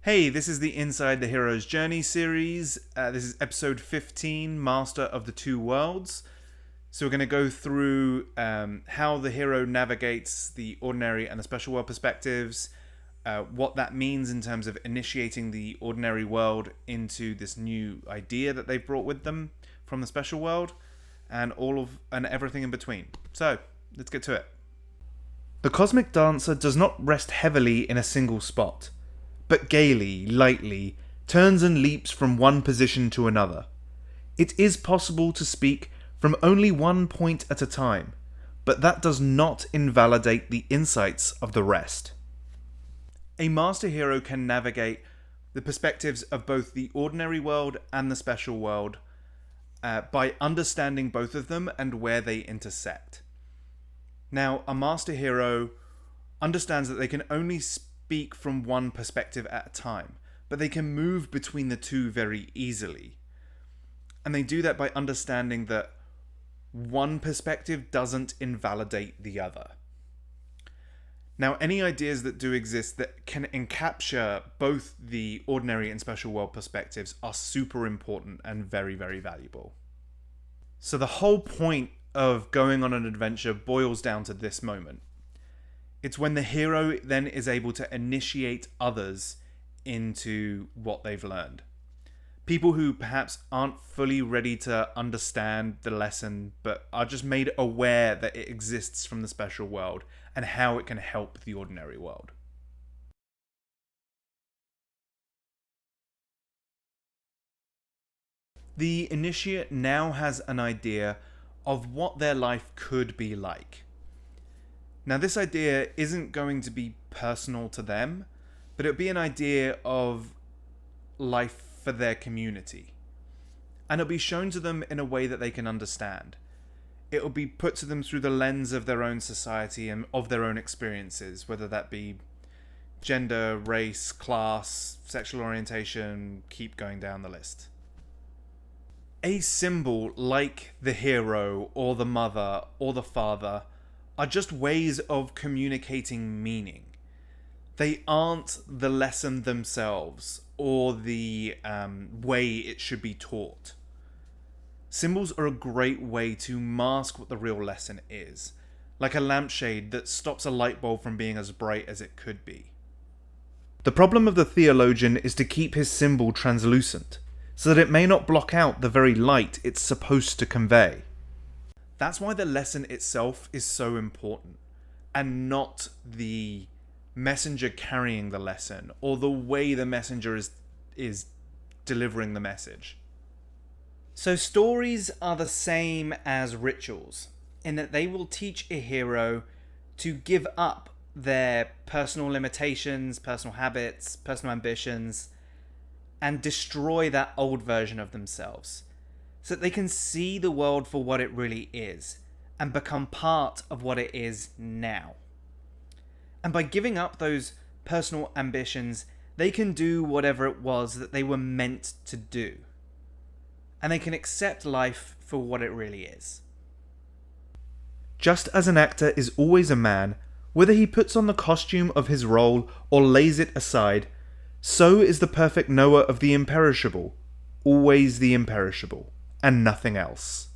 Hey, this is the Inside the Hero's Journey series. This is episode 15, Master of the Two Worlds. So we're going to go through how the hero navigates the ordinary and the special world perspectives, what that means in terms of initiating the ordinary world into this new idea that they've brought with them from the special world, and everything in between. So let's get to it. The cosmic dancer does not rest heavily in a single spot, but gaily, lightly, turns and leaps from one position to another. It is possible to speak from only one point at a time, but that does not invalidate the insights of the rest. A master hero can navigate the perspectives of both the ordinary world and the special world by understanding both of them and where they intersect. Now, a master hero understands that they can only speak from one perspective at a time, but they can move between the two very easily. And they do that by understanding that one perspective doesn't invalidate the other. Now, any ideas that do exist that can encapture both the ordinary and special world perspectives are super important and very, very valuable. So the whole point of going on an adventure boils down to this moment. It's when the hero then is able to initiate others into what they've learned. People who perhaps aren't fully ready to understand the lesson, but are just made aware that it exists from the special world and how it can help the ordinary world. The initiate now has an idea of what their life could be like. Now, this idea isn't going to be personal to them, but it'll be an idea of life for their community. And it'll be shown to them in a way that they can understand. It'll be put to them through the lens of their own society and of their own experiences, whether that be gender, race, class, sexual orientation, keep going down the list. A symbol like the hero or the mother or the father are just ways of communicating meaning. They aren't the lesson themselves or the way it should be taught. Symbols are a great way to mask what the real lesson is, like a lampshade that stops a light bulb from being as bright as it could be. The problem of the theologian is to keep his symbol translucent, so that it may not block out the very light it's supposed to convey. That's why the lesson itself is so important, and not the messenger carrying the lesson, or the way the messenger is delivering the message. So stories are the same as rituals, in that they will teach a hero to give up their personal limitations, personal habits, personal ambitions, and destroy that old version of themselves, so that they can see the world for what it really is, and become part of what it is now. And by giving up those personal ambitions, they can do whatever it was that they were meant to do. And they can accept life for what it really is. Just as an actor is always a man, whether he puts on the costume of his role or lays it aside, so is the perfect knower of the imperishable, always the imperishable, and nothing else.